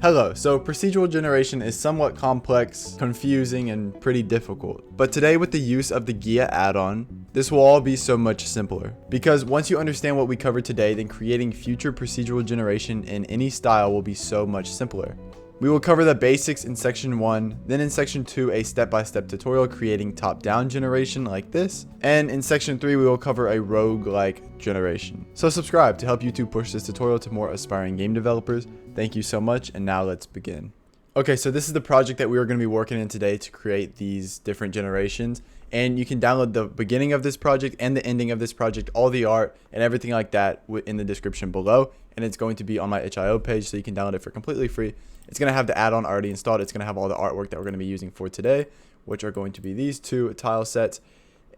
Hello, so procedural generation is somewhat complex, confusing, and pretty difficult. But today with the use of the Gaea add-on, this will all be so much simpler. Because once you understand what we covered today, then creating future procedural generation in any style will be so much simpler. We will cover the basics in section 1, then in section 2 a step-by-step tutorial creating top-down generation like this, and in section 3 we will cover a rogue-like generation. So subscribe to help YouTube push this tutorial to more aspiring game developers. Thank you so much, and now let's begin. Okay, so this is the project that we are going to be working in today to create these different generations, and you can download the beginning of this project and the ending of this project, all the art and everything like that in the description below, and it's going to be on my itch.io page, so you can download it for completely free. It's going to have the add-on already installed. It's going to have all the artwork that we're going to be using for today, which are going to be these two tile sets.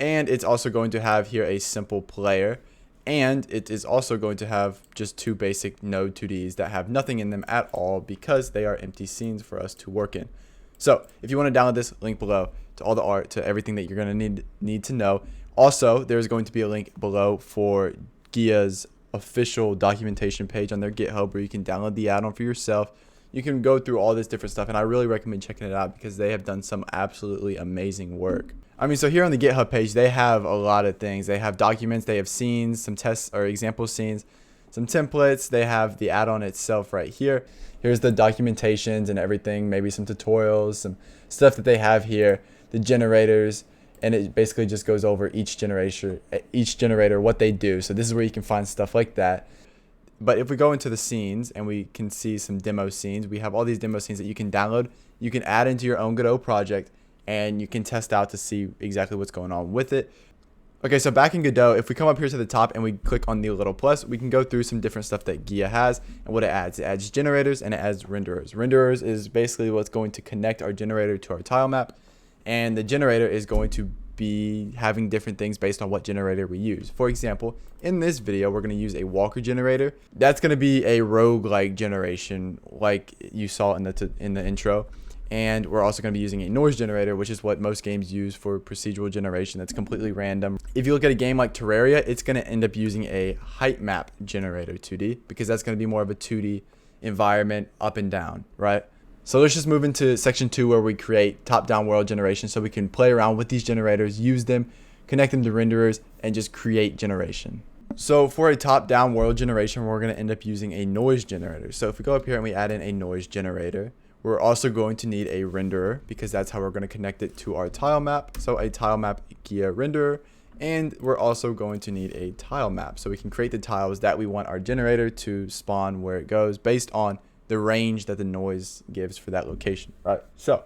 And it's also going to have here a simple player. And it is also going to have just two basic node 2Ds that have nothing in them at all because they are empty scenes for us to work in. So if you want to download this, link below to all the art, to everything that you're going to need to know. Also, there's going to be a link below for Gaea's official documentation page on their GitHub where you can download the add-on for yourself. You can go through all this different stuff, and I really recommend checking it out because they have done some absolutely amazing work. So here on the GitHub page, they have a lot of things. They have documents, they have scenes, some tests or example scenes, some templates. They have the add-on itself right here. Here's the documentations and everything, maybe some tutorials, some stuff that they have here, the generators, and it basically just goes over each generator, what they do. So this is where you can find stuff like that. But if we go into the scenes and we can see some demo scenes, we have all these demo scenes that you can download. You can add into your own Godot project and you can test out to see exactly what's going on with it. Okay, so back in Godot, if we come up here to the top and we click on the little plus, we can go through some different stuff that Gaea has and what it adds. It adds generators and it adds renderers. Renderers is basically what's going to connect our generator to our tile map, and the generator is going to be having different things based on what generator we use. For example, in this video we're going to use a walker generator. That's going to be a rogue-like generation like you saw in the intro, and we're also going to be using a noise generator, which is what most games use for procedural generation. That's completely random. If you look at a game like Terraria, it's going to end up using a height map generator 2D because that's going to be more of a 2D environment, up and down, right? So let's just move into section 2 where we create top-down world generation so we can play around with these generators, use them, connect them to renderers, and just create generation. So for a top-down world generation, we're going to end up using a noise generator. So if we go up here and we add in a noise generator, we're also going to need a renderer because that's how we're going to connect it to our tile map. So a tile map Gaea renderer, and we're also going to need a tile map so we can create the tiles that we want our generator to spawn where it goes based on the range that the noise gives for that location, right? So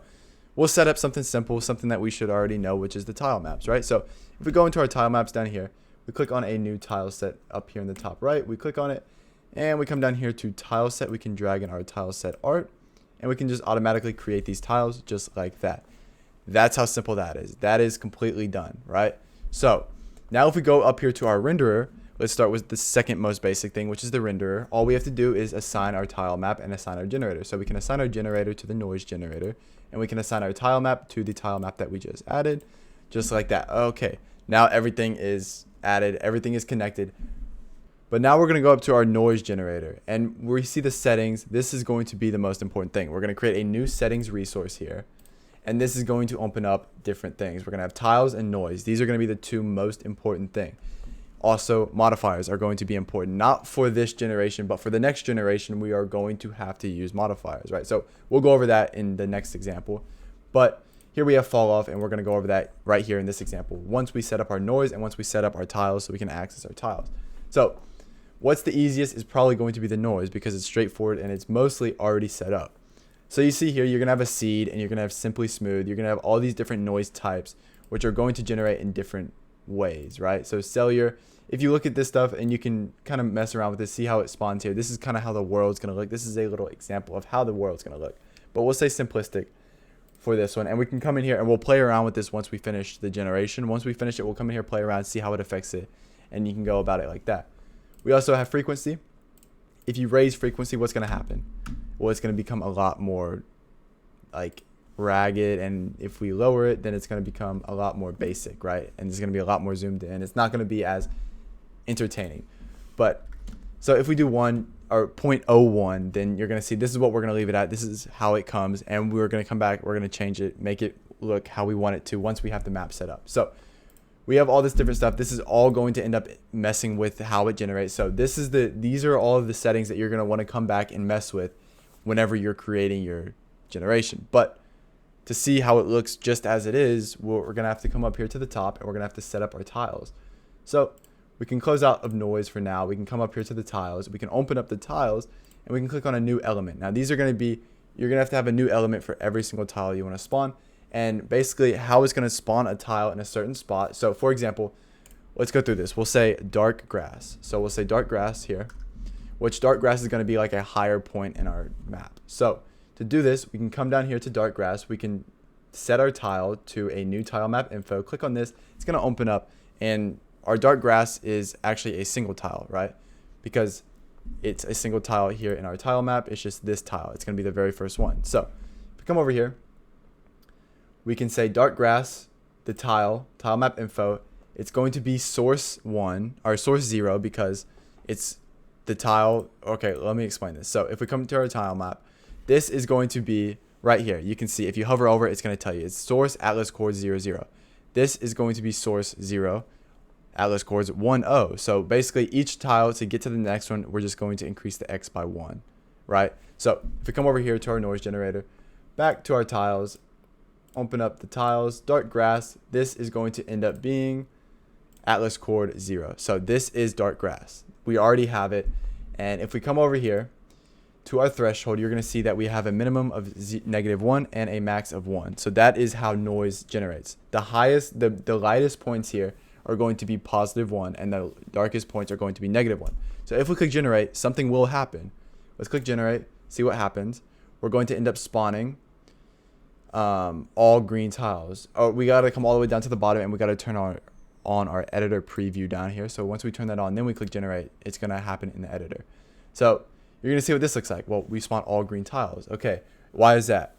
we'll set up something simple, something that we should already know, which is the tile maps, right? So if we go into our tile maps down here, we click on a new tile set up here in the top right, we click on it, and we come down here to tile set. We can drag in our tile set art, and we can just automatically create these tiles just like that. That's how simple that is. That is completely done, right? So now if we go up here to our renderer, let's start with the second most basic thing, which is the renderer. All we have to do is assign our tile map and assign our generator. So we can assign our generator to the noise generator, and we can assign our tile map to the tile map that we just added, just like that. Okay, now everything is added, everything is connected. But now we're going to go up to our noise generator, and we see the settings. This is going to be the most important thing. We're going to create a new settings resource here, and this is going to open up different things. We're going to have tiles and noise. These are going to be the two most important things. Also, modifiers are going to be important, not for this generation, but for the next generation, we are going to have to use modifiers, right? So we'll go over that in the next example. But here we have fall off, and we're going to go over that right here in this example. Once we set up our noise and once we set up our tiles so we can access our tiles. So what's the easiest is probably going to be the noise because it's straightforward and it's mostly already set up. So you see here, you're going to have a seed and you're going to have simply smooth. You're going to have all these different noise types, which are going to generate in different ways, right? So cellular, if you look at this stuff and you can kind of mess around with this, see how it spawns here. This is kind of how the world's going to look. This is a little example of how the world's going to look. But we'll say simplistic for this one. And we can come in here and we'll play around with this once we finish the generation. Once we finish it, we'll come in here, play around, see how it affects it. And you can go about it like that. We also have frequency. If you raise frequency, what's going to happen? Well, it's going to become a lot more like ragged, and if we lower it, then it's going to become a lot more basic, right? And it's going to be a lot more zoomed in. It's not going to be as entertaining. But So if we do 1 or 0.01, then you're going to see this is what we're going to leave it at. This is how it comes, and we're going to come back. We're going to change it, make it look how we want it to once we have the map set up. So we have all this different stuff. This is all going to end up messing with how it generates. So these are all of the settings that you're going to want to come back and mess with whenever you're creating your generation. But to see how it looks just as it is, we're going to have to come up here to the top, and we're going to have to set up our tiles. So we can close out of noise for now. We can come up here to the tiles. We can open up the tiles, and we can click on a new element. Now these are going to be, you're going to have a new element for every single tile you want to spawn. And basically how it's going to spawn a tile in a certain spot. So for example, let's go through this. We'll say dark grass. So we'll say dark grass here, which dark grass is going to be like a higher point in our map. So to do this, we can come down here to dark grass. We can set our tile to a new tile map info. Click on this. It's going to open up, and our dark grass is actually a single tile, right? Because it's a single tile here in our tile map. It's just this tile. It's going to be the very first one. So if we come over here, we can say dark grass, the tile map info. It's going to be source 1 or source 0 because it's the tile. Okay, let me explain this. So if we come to our tile map, this is going to be right here. You can see if you hover over it, it's going to tell you it's source atlas chords 0, 0. This is going to be source 0, atlas chords 1, 0. So basically each tile to get to the next one, we're just going to increase the X by 1, right? So if we come over here to our noise generator, back to our tiles, open up the tiles, dark grass, this is going to end up being atlas chord 0. So this is dark grass. We already have it. And if we come over here to our threshold, you're going to see that we have a minimum of -1 and a max of 1. So that is how noise generates. The lightest points here are going to be +1, and the darkest points are going to be -1. So if we click generate, something will happen. Let's click generate, see what happens. We're going to end up spawning all green tiles. Oh, we got to come all the way down to the bottom, and we got to turn on our editor preview down here. So once we turn that on, then we click generate, it's going to happen in the editor. So you're going to see what this looks like. Well, we spawn all green tiles. Okay, why is that?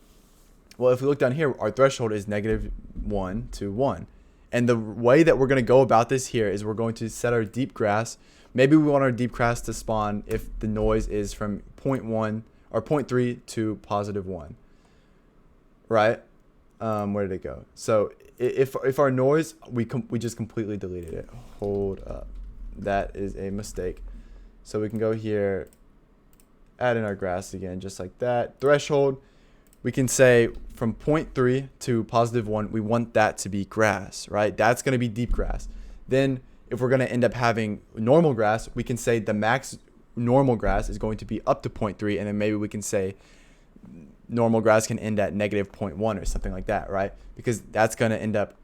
Well, if we look down here, our threshold is -1 to 1. And the way that we're going to go about this here is we're going to set our deep grass. Maybe we want our deep grass to spawn if the noise is from 0.1 or 0.3 to +1. Right? Where did it go? So if our noise, we just completely deleted it. Hold up. That is a mistake. So we can go here, add in our grass again, just like that. Threshold, we can say from 0.3 to +1, we want that to be grass, right? That's going to be deep grass. Then if we're going to end up having normal grass, we can say the max normal grass is going to be up to 0.3, and then maybe we can say normal grass can end at -0.1 or something like that, right? Because that's going to end up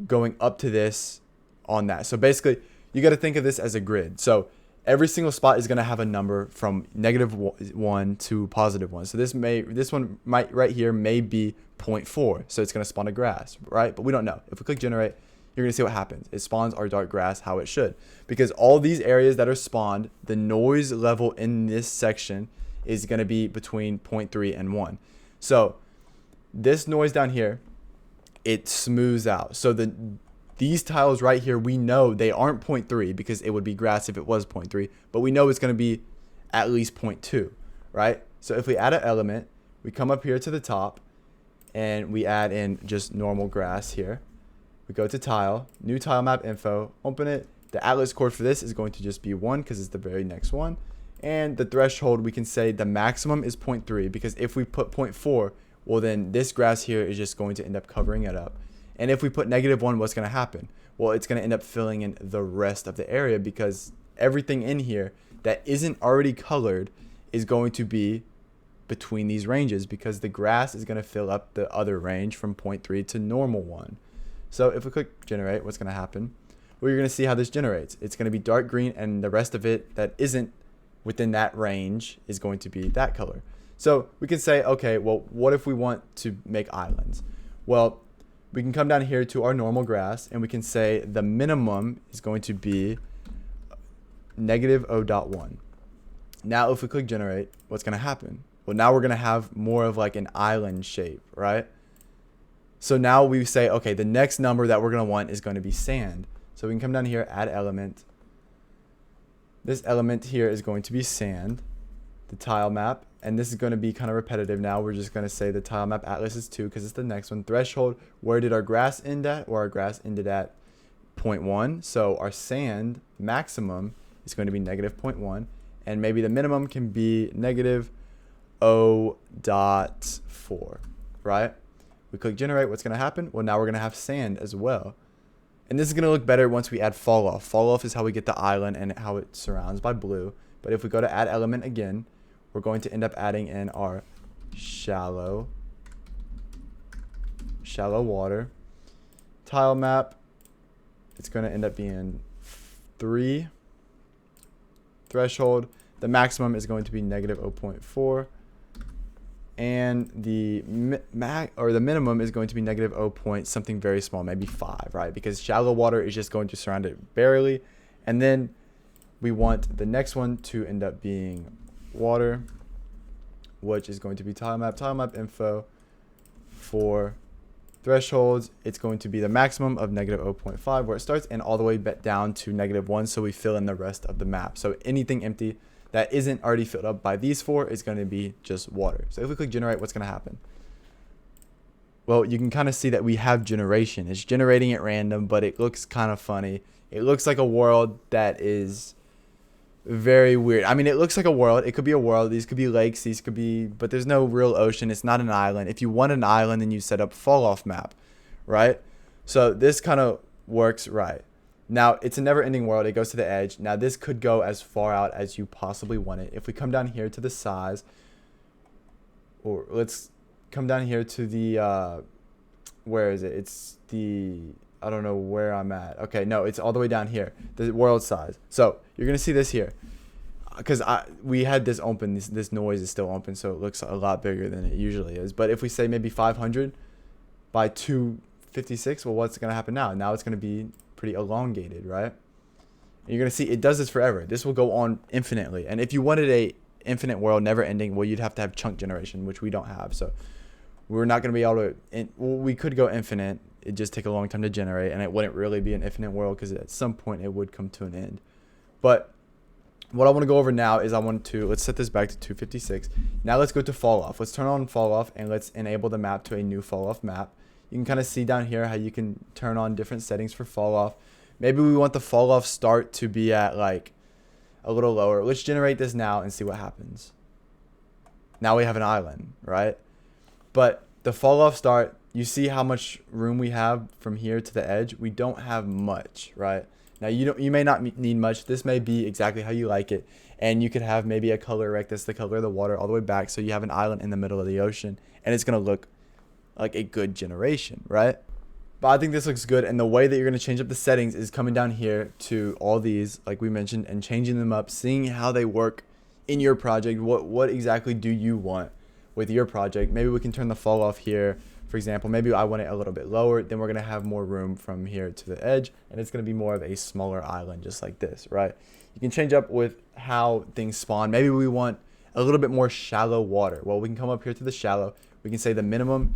going up to this on that. So basically, you got to think of this as a grid. So every single spot is going to have a number from -1 to +1. So this one might right here may be 0.4. So it's going to spawn a grass, right? But we don't know. If we click generate, you're going to see what happens. It spawns our dark grass how it should. Because all these areas that are spawned, the noise level in this section is going to be between 0.3 and 1. So this noise down here, it smooths out. So these tiles right here, we know they aren't 0.3 because it would be grass if it was 0.3, but we know it's going to be at least 0.2, right? So if we add an element, we come up here to the top and we add in just normal grass here. We go to tile, new tile map info, open it. The atlas chord for this is going to just be 1 because it's the very next one. And the threshold, we can say the maximum is 0.3 because if we put 0.4, well then this grass here is just going to end up covering it up. And if we put -1, what's going to happen? Well, it's going to end up filling in the rest of the area because everything in here that isn't already colored is going to be between these ranges because the grass is going to fill up the other range from 0.3 to normal 1. So if we click generate, what's going to happen? Well, you're going to see how this generates. It's going to be dark green, and the rest of it that isn't within that range is going to be that color. So we can say, okay, well, what if we want to make islands? Well, we can come down here to our normal grass, and we can say the minimum is going to be -0.1. Now, if we click generate, what's going to happen? Well, now we're going to have more of like an island shape, right? So now we say, okay, the next number that we're going to want is going to be sand. So we can come down here, add element, This element here is going to be sand, the tile map, and this is going to be kind of repetitive now. We're just going to say the tile map atlas is 2 because it's the next one. Threshold, where did our grass end at? Or our grass ended at 0.1. So our sand maximum is going to be negative 0.1, and maybe the minimum can be negative 0.4, right? We click generate. What's going to happen? Well, now we're going to have sand as well. And this is going to look better once we add fall off. Fall off is how we get the island and how it surrounds by blue. But if we go to add element again, we're going to end up adding in our shallow water tile map. It's going to end up being 3. Threshold, the maximum is going to be negative 0.4, and the minimum is going to be negative 0. Something very small, maybe 5, right? Because shallow water is just going to surround it barely. And then we want the next one to end up being water, which is going to be tile map info. For thresholds, it's going to be the maximum of negative 0.5 where it starts, and all the way down to negative 1, so we fill in the rest of the map. So anything empty that isn't already filled up by these 4 is going to be just water. So if we click generate, what's going to happen? Well, you can kind of see that we have generation. It's generating at random, but it looks kind of funny. It looks like a world that is very weird. I mean, it looks like a world. It could be a world. These could be lakes. These could be, but there's no real ocean. It's not an island. If you want an island, then you set up fall off map, right? So this kind of works right. Now, it's a never-ending world. It goes to the edge. Now, this could go as far out as you possibly want it. If we come down here to the size, or let's come down here to the, where is it? It's the, I don't know where I'm at. Okay, no, it's all the way down here, the world size. So you're going to see this here. Because we had this open, this noise is still open, so it looks a lot bigger than it usually is. But if we say maybe 500 by 256, well, what's going to happen now? Now it's going to be pretty elongated, right? And you're going to see it does this forever. This will go on infinitely. And if you wanted a infinite world, never ending, well, you'd have to have chunk generation, which we don't have. So we're not going to be able to, well, we could go infinite. It'd just take a long time to generate, and it wouldn't really be an infinite world because at some point it would come to an end. But what I want to go over now is let's set this back to 256. Now let's go to fall off. Let's turn on fall off, and let's enable the map to a new fall off map. You can kind of see down here how you can turn on different settings for fall off. Maybe we want the fall off start to be at like a little lower. Let's generate this now and see what happens. Now we have an island, right? But the fall off start, you see how much room we have from here to the edge? We don't have much, right? Now you may not need much. This may be exactly how you like it, and you could have maybe a color like this, the color of the water all the way back, so you have an island in the middle of the ocean, and it's gonna look like a good generation, right? But I think this looks good, and the way that you're gonna change up the settings is coming down here to all these, like we mentioned, and changing them up, seeing how they work in your project. What exactly do you want with your project? Maybe we can turn the fall off here. For example, maybe I want it a little bit lower, then we're going to have more room from here to the edge, and it's going to be more of a smaller island just like this, right? You can change up with how things spawn. Maybe we want a little bit more shallow water. Well, we can come up here to the shallow. We can say the minimum,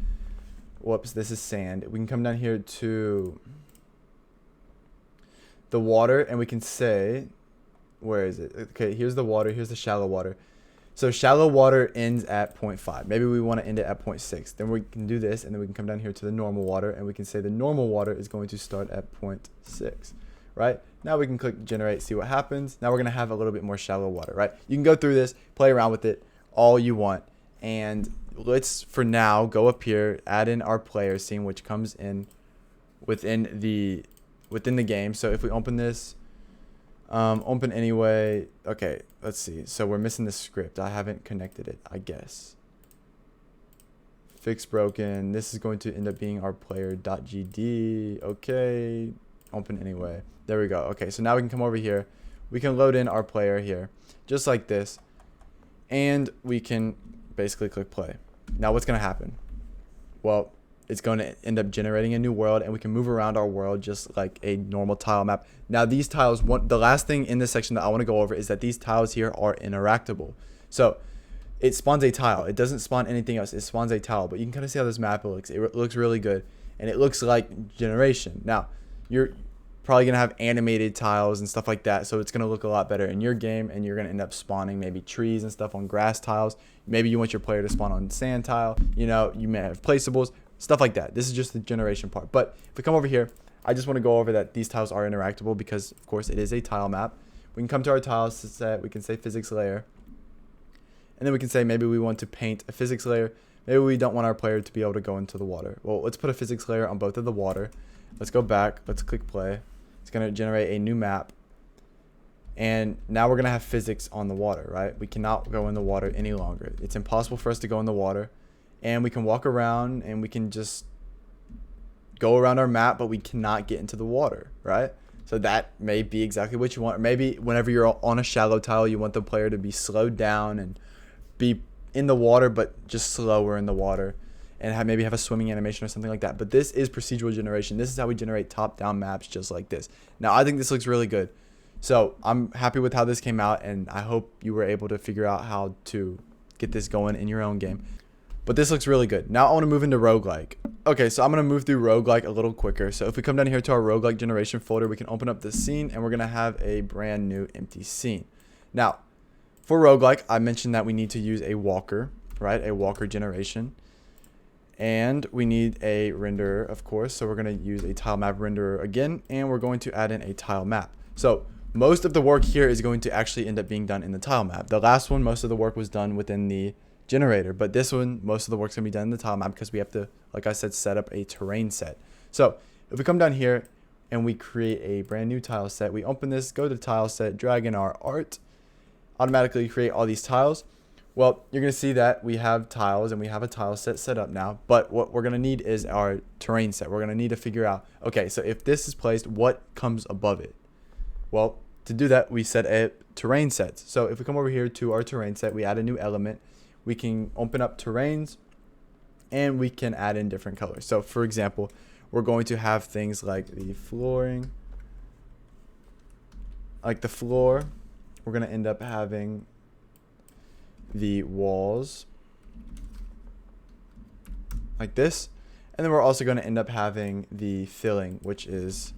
whoops, this is sand. We can come down here to the water, and we can say, where is it? Okay, here's the water, here's the shallow water. So shallow water ends at 0.5. Maybe we want to end it at 0.6. Then we can do this, and then we can come down here to the normal water, and we can say the normal water is going to start at 0.6, right? Now we can click generate, see what happens. Now we're going to have a little bit more shallow water, right? You can go through this, play around with it all you want. And let's, for now, go up here, add in our player scene, which comes in within the game. So if we open this, open anyway. Okay, let's see. So we're missing the script. I haven't connected it, I guess. Fix broken. This is going to end up being our player.gd. Okay, open anyway. There we go. Okay, so now we can come over here. We can load in our player here, just like this. And we can basically click play. Now what's going to happen? Well, it's going to end up generating a new world, and we can move around our world just like a normal tile map. Now these tiles, the last thing in this section that I want to go over is that these tiles here are interactable. So it spawns a tile. It doesn't spawn anything else. It spawns a tile, but you can kind of see how this map looks. It looks really good, and it looks like generation. Now, you're probably going to have animated tiles and stuff like that. So it's going to look a lot better in your game, and you're going to end up spawning maybe trees and stuff on grass tiles. Maybe you want your player to spawn on sand tile. You know, you may have placeables, stuff like that. This is just the generation part. But if we come over here, I just want to go over that these tiles are interactable because, of course, it is a tile map. We can come to our tiles set. We can say physics layer. And then we can say maybe we want to paint a physics layer. Maybe we don't want our player to be able to go into the water. Well, let's put a physics layer on both of the water. Let's go back. Let's click play. It's going to generate a new map. And now we're going to have physics on the water, right? We cannot go in the water any longer. It's impossible for us to go in the water. And we can walk around and we can just go around our map, but we cannot get into the water, right? So that may be exactly what you want. Or maybe whenever you're on a shallow tile, you want the player to be slowed down and be in the water, but just slower in the water, and maybe have a swimming animation or something like that. But this is procedural generation. This is how we generate top-down maps just like this. Now, I think this looks really good. So I'm happy with how this came out, and I hope you were able to figure out how to get this going in your own game. But this looks really good. Now I want to move into roguelike. Okay, so I'm going to move through roguelike a little quicker. So if we come down here to our roguelike generation folder, we can open up the scene, and we're going to have a brand new empty scene. Now, for roguelike, I mentioned that we need to use a walker, right? A walker generation. And we need a renderer, of course. So we're going to use a tile map renderer again, and we're going to add in a tile map. So most of the work here is going to actually end up being done in the tile map. The last one, most of the work was done within the generator, but this one, most of the work's going to be done in the tile map because we have to, like I said, set up a terrain set. So if we come down here and we create a brand new tile set, we open this, go to tile set, drag in our art, automatically create all these tiles. Well, you're going to see that we have tiles and we have a tile set up now, but what we're going to need is our terrain set. We're going to need to figure out, okay, so if this is placed, what comes above it? Well, to do that, we set a terrain set. So if we come over here to our terrain set, we add a new element. We can open up terrains and we can add in different colors. So for example, we're going to have things like the flooring, like the floor. We're going to end up having the walls like this. And then we're also going to end up having the filling, which is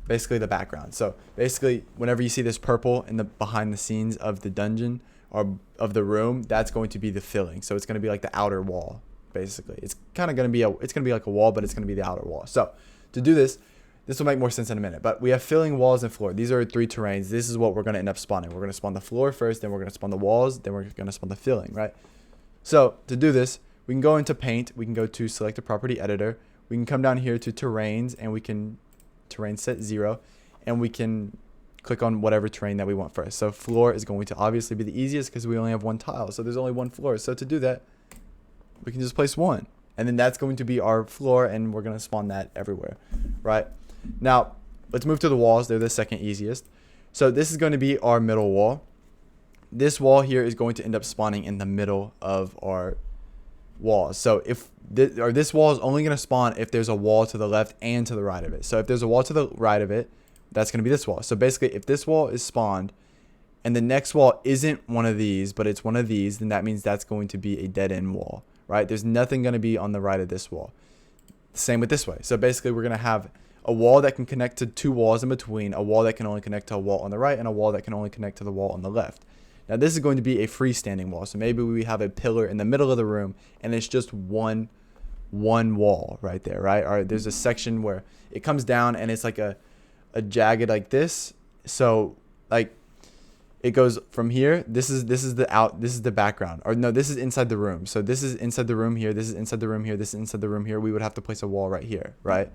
basically the background. So basically, whenever you see this purple in the behind the scenes of the dungeon or of the room, that's going to be the filling. So it's going to be like the outer wall, basically. It's kind of going to be like a wall, but it's going to be the outer wall. So to do this will make more sense in a minute. But we have filling, walls, and floor. These are 3 terrains. This is what we're going to end up spawning. We're going to spawn the floor first, then we're going to spawn the walls, then we're going to spawn the filling, right? So to do this, we can go into paint. We can go to select a property editor. We can come down here to terrains, and we can terrain set 0, and we can click on whatever terrain that we want first. So floor is going to obviously be the easiest because we only have 1 tile. So there's only 1 floor. So to do that, we can just place 1. And then that's going to be our floor, and we're going to spawn that everywhere, right? Now, let's move to the walls. They're the second easiest. So this is going to be our middle wall. This wall here is going to end up spawning in the middle of our walls. So if this wall is only going to spawn if there's a wall to the left and to the right of it. So if there's a wall to the right of it, that's going to be this wall. So basically, if this wall is spawned and the next wall isn't one of these, but it's one of these, then that means that's going to be a dead end wall, right? There's nothing going to be on the right of this wall. Same with this way. So basically, we're going to have a wall that can connect to 2 walls in between, a wall that can only connect to a wall on the right, and a wall that can only connect to the wall on the left. Now, this is going to be a freestanding wall. So maybe we have a pillar in the middle of the room, and it's just one wall right there, right? Or there's a section where it comes down, and it's like a jagged like this. So like it goes from here. This is the background. Or no, this is inside the room. So this is inside the room here. This is inside the room here. This is inside the room here. We would have to place a wall right here, right?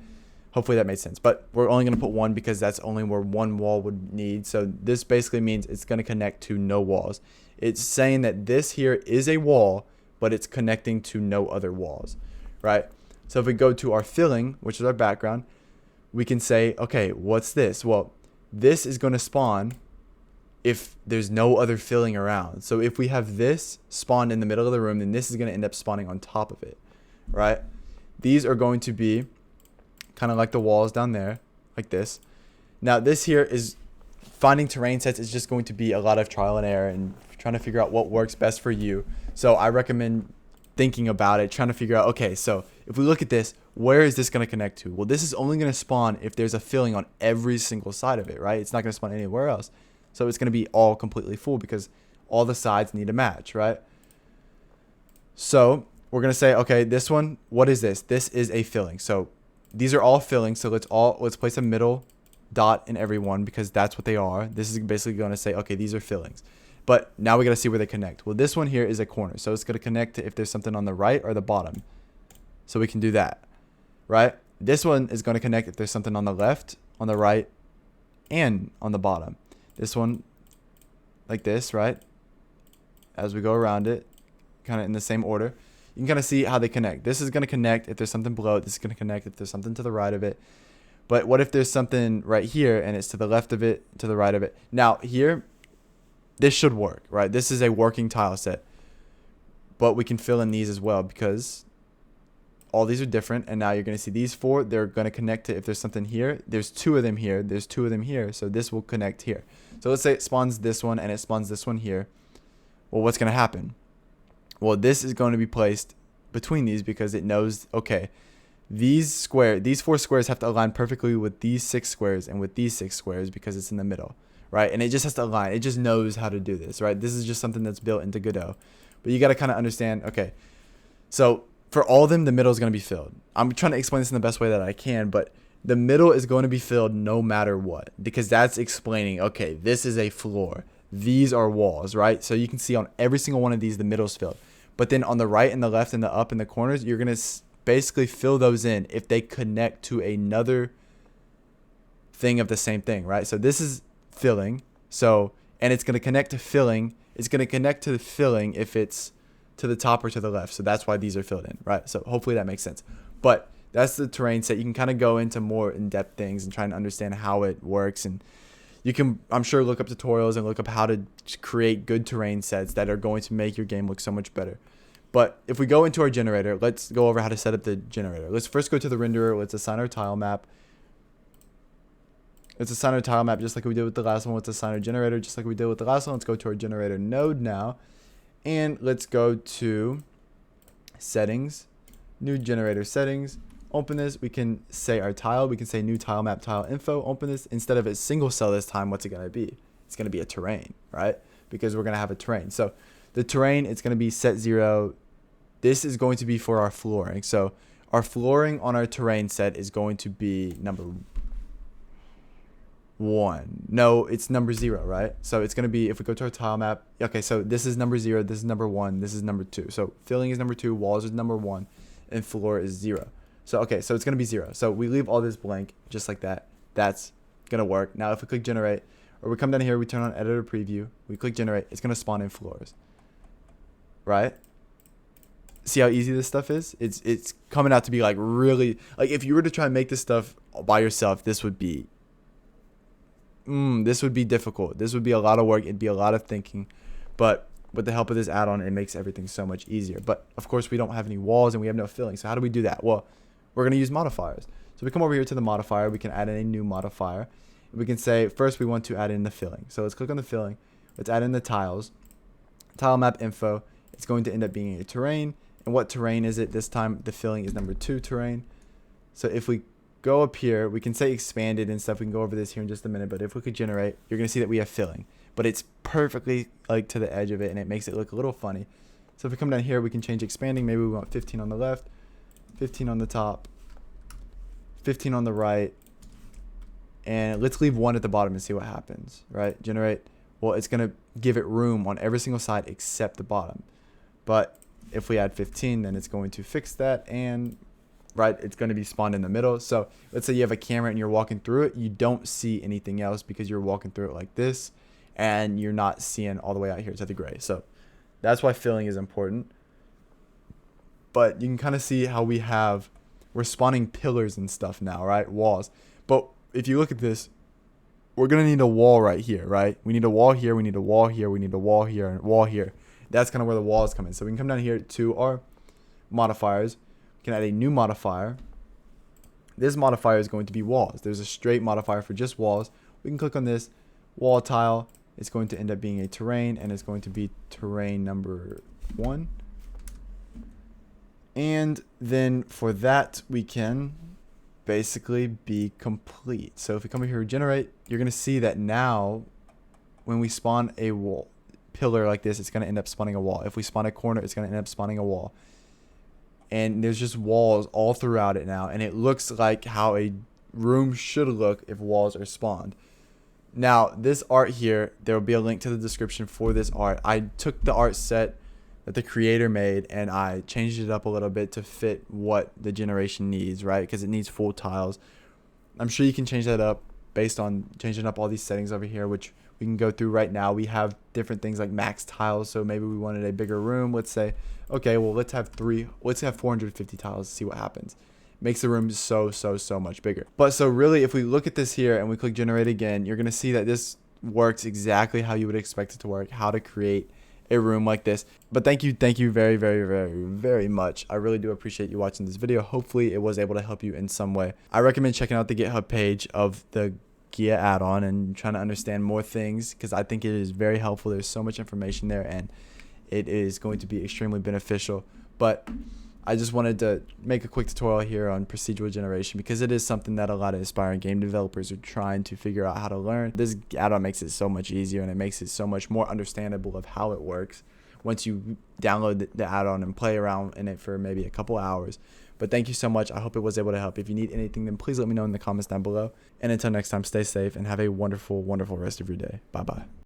Hopefully that made sense. But we're only going to put 1 because that's only where 1 wall would need. So this basically means it's going to connect to no walls. It's saying that this here is a wall, but it's connecting to no other walls, right? So if we go to our filling, which is our background, we can say, okay, what's this? Well, this is going to spawn if there's no other filling around. So if we have this spawned in the middle of the room, then this is going to end up spawning on top of it, right? These are going to be kind of like the walls down there, like this. Now this here is finding terrain sets is just going to be a lot of trial and error and trying to figure out what works best for you. So I recommend thinking about it, trying to figure out, okay, so if we look at this, where is this going to connect to? Well, this is only going to spawn if there's a filling on every single side of it, right? It's not going to spawn anywhere else. So it's going to be all completely full because all the sides need to match, right? So we're going to say, okay, this one, what is this? This is a filling. So these are all fillings. So let's place a middle dot in every one because that's what they are. This is basically going to say, okay, these are fillings. But now we got to see where they connect. Well, this one here is a corner. So it's going to connect to if there's something on the right or the bottom. So we can do that, right? This one is going to connect if there's something on the left, on the right, and on the bottom. This one, like this, right? As we go around it, kind of in the same order. You can kind of see how they connect. This is going to connect if there's something below it. This is going to connect if there's something to the right of it. But what if there's something right here and it's to the left of it, to the right of it? Now, here, this should work, right? This is a working tile set. But we can fill in these as well because all these are different. And now you're going to see these four. They're going to connect to if there's something here. There's two of them here. There's two of them here. So this will connect here. So let's say it spawns this one and it spawns this one here. Well, what's going to happen? Well, this is going to be placed between these because it knows, okay, these four squares have to align perfectly with these 6 squares and with these 6 squares because it's in the middle, right? And it just has to align. It just knows how to do this, right? This is just something that's built into Godot. But you got to kind of understand, okay, so for all of them, the middle is going to be filled. I'm trying to explain this in the best way that I can, but the middle is going to be filled no matter what because that's explaining, okay, this is a floor. These are walls, right? So you can see on every single one of these, the middle's filled. But then on the right and the left and the up and the corners, you're going to basically fill those in if they connect to another thing of the same thing, right? So this is filling. So, and it's going to connect to filling. It's going to connect to the filling if it's to the top or to the left. So that's why these are filled in, right? So hopefully that makes sense. But that's the terrain set. You can kind of go into more in-depth things and try and understand how it works. And you can, I'm sure, look up tutorials and look up how to create good terrain sets that are going to make your game look so much better. But if we go into our generator, let's go over how to set up the generator. Let's first go to the renderer. Let's assign our tile map. Let's assign our tile map just like we did with the last one. Let's assign our generator just like we did with the last one. Let's go to our generator node now. And let's go to settings, new generator settings. Open this. We can say our tile. We can say new tile map tile info. Open this. Instead of a single cell this time, what's it going to be? It's going to be a terrain, right? Because we're going to have a terrain. So the terrain, it's going to be set 0. This is going to be for our flooring. So our flooring on our terrain set is going to be number 1. No, it's number 0, right? So it's going to be, if we go to our tile map, okay, so this is number 0, this is number 1, this is number 2. So filling is number 2, walls is number 1, and floor is 0. So, okay, so it's going to be 0. So we leave all this blank just like that. That's going to work. Now, if we click generate, or we come down here, we turn on editor preview, we click generate, it's going to spawn in floors, right? See how easy this stuff is? It's coming out to be like really, like if you were to try and make this stuff by yourself, this would be difficult. This would be a lot of work. It'd be a lot of thinking. But with the help of this add-on, it makes everything so much easier. But of course, we don't have any walls and we have no filling. So how do we do that? Well, we're going to use modifiers. So we come over here to the modifier. We can add in a new modifier. We can say, first we want to add in the filling. So let's click on the filling. Let's add in the tiles. Tile map info. It's going to end up being a terrain. And what terrain is it? This time the filling is number 2 terrain. So if we go up here, we can say expanded and stuff. We can go over this here in just a minute. But if we could generate, you're going to see that we have filling. But it's perfectly like to the edge of it, and it makes it look a little funny. So if we come down here, we can change expanding. Maybe we want 15 on the left, 15 on the top, 15 on the right. And let's leave 1 at the bottom and see what happens, right? Generate. Well, it's going to give it room on every single side except the bottom. But if we add 15, then it's going to fix that, and right, it's going to be spawned in the middle. So let's say you have a camera and you're walking through it. You don't see anything else because you're walking through it like this, and you're not seeing all the way out here to the gray. So that's why filling is important. But you can kind of see how we're spawning pillars and stuff now, right? Walls. But if you look at this, we're going to need a wall right here, right? We need a wall here, we need a wall here, we need a wall here, and a wall here. That's kind of where the walls come in. So we can come down here to our modifiers. We can add a new modifier. This modifier is going to be walls. There's a straight modifier for just walls. We can click on this wall tile. It's going to end up being a terrain, and it's going to be terrain number 1. And then for that, we can basically be complete. So if we come over here, generate, you're going to see that now when we spawn a wall pillar like this, it's going to end up spawning a wall. If we spawn a corner, it's going to end up spawning a wall. And there's just walls all throughout it now. And it looks like how a room should look if walls are spawned. Now, this art here, there will be a link to the description for this art. I took the art set that the creator made and I changed it up a little bit to fit what the generation needs, right? Because it needs full tiles. I'm sure you can change that up based on changing up all these settings over here, which we can go through right now. We have different things like max tiles, so maybe we wanted a bigger room. Let's say, okay, well, let's have 450 tiles, see what happens. Makes the room so much bigger. But so really, if we look at this here and we click generate again, you're gonna see that this works exactly how you would expect it to work, how to create a room like this. But thank you very much. I really do appreciate you watching this video. Hopefully it was able to help you in some way. I recommend checking out the GitHub page of the Gaea add-on and trying to understand more things, because I think it is very helpful. There's so much information there and it is going to be extremely beneficial. But I just wanted to make a quick tutorial here on procedural generation because it is something that a lot of aspiring game developers are trying to figure out how to learn. This add-on makes it so much easier and it makes it so much more understandable of how it works once you download the add-on and play around in it for maybe a couple hours. But thank you so much. I hope it was able to help. If you need anything, then please let me know in the comments down below. And until next time, stay safe and have a wonderful rest of your day. Bye-bye.